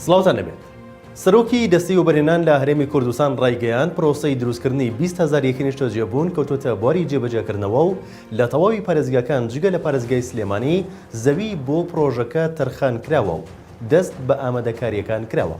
سڵاوتان لەبێت. سەرۆکی دەستی وەبەرهێنان لە هەرێمی کوردستان ڕایگەیاند پرۆسەی دروستکردنی 20,000 یەکی نیشتە جێبوون کەوتوتە بواری جێبەجێکردنەوە و لە تەواوی پارێزگاکان جگە لە پارێزگای سلێمانی زەوی بۆ پرۆژەکە تەرخان کراوە و دەست بە ئامادەکاریەکان کراوە.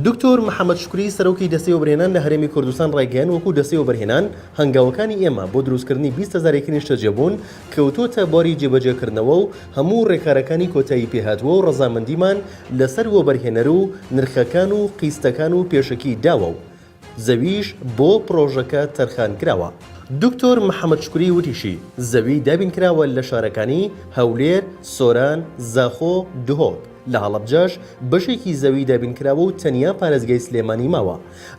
دکتۆر محەممەد شکوری سەرۆکی دەستی وەبەرهێنان لە هەرێمی کوردستان ڕایگەیاند وەکو دەستی وەبەرهێنان هەنگاوەکانی ئێمە بۆ دروستکردنی 20,000 یەکی نیشتە جێبوون کەوتوتە بواری جێبەجێکردنەوە و هەموو ڕێکارەکانی کۆتایی پێهاتووە و ڕەزامەندیمان لەسەر وەبەرهێنەر و نرخەکان و قیستەکان و پێشەکی داوە و زەویش بۆ پرۆژەکە تەرخان کراوە. دکتۆر محەممەد شکوری وتیشی زەوی دابین کراوە لە شارەکانی هەولێر، سۆران، زاخۆ، دهۆک. لە هەڵەبجەش بەشێکی زەوی دابین کراوە و تەنیا پارێزگای سلێمانی ماوە.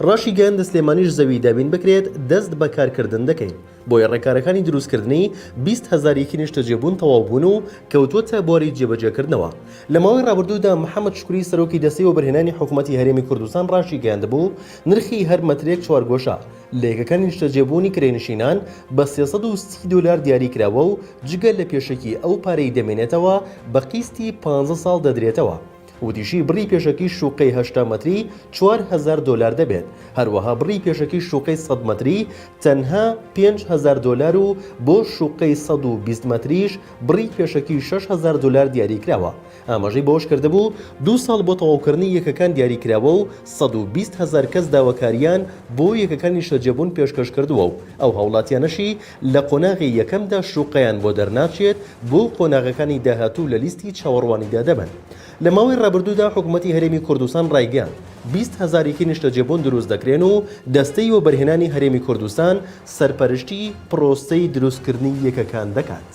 ڕاشی گەیاندە سلێمانیش زەوی دابین بکرێت دەست بە کارکردن دەکەین. بۆیە ڕێکارەکانی دروستکردنی 20,000 یەکی نیشتە جێبوون تەواو بوون و کەوتوتە بواری جێبەجێکردنەوە. لە ماوەی ڕابردوودا محەممەد شکوری سەرۆکی دەستی وەبەرهێنانی حکوومەتی هەرێمی کوردستان ڕاشی گەیاندەبوو نرخی هەر مەترێک 4 گۆشە لە یەکەکانی نیشتە جێبوونی کرێنشینان بە 330 دلار دیاری کراوە و جگە لە پێشەکی ئەو پارەی دەمێنێتەوە بە قیستی 15 ساڵ دەدرێتەوە. وتیشی بڕی پێشەکی شوقەی 8 مەتری 4,000 دلار دەبێت. هەروەها بڕی پێشەکی شوقەی 100 مەتری تەنها 5,000 دلار و بۆ شوقەی 120 مەتریش بڕی پێشەکی 6,000 دلار دیاری کراوە. ئاماژەی بەوەش کردهبوو 2 ساڵ بۆ تەواوکردنی یەکەکان دیاری کراوە و 120,000 کەس داواکاریان بۆ یەکەکان نیشتە جێبوون پێشکەش کردووە و ئەو هاوڵاتیانەشی لە قۆناغی یەکەمدا شوقەیان بۆ دەرناچێت بۆ قۆناغەکانی داهاتوو لە لیستی چاوەڕوانیدا دەبن. لە ماوەی ڕابردوودا حکوومەتی هەرێمی کوردستان ڕایگەیاند 20,000 یەکی نیشتە جێبوون دروست دەکرێن و دەستەی وەبەرهێنانی هەرێمی کوردستان سەرپەرشتی پرۆسەی دروستکردنی یەکەکان دەکات.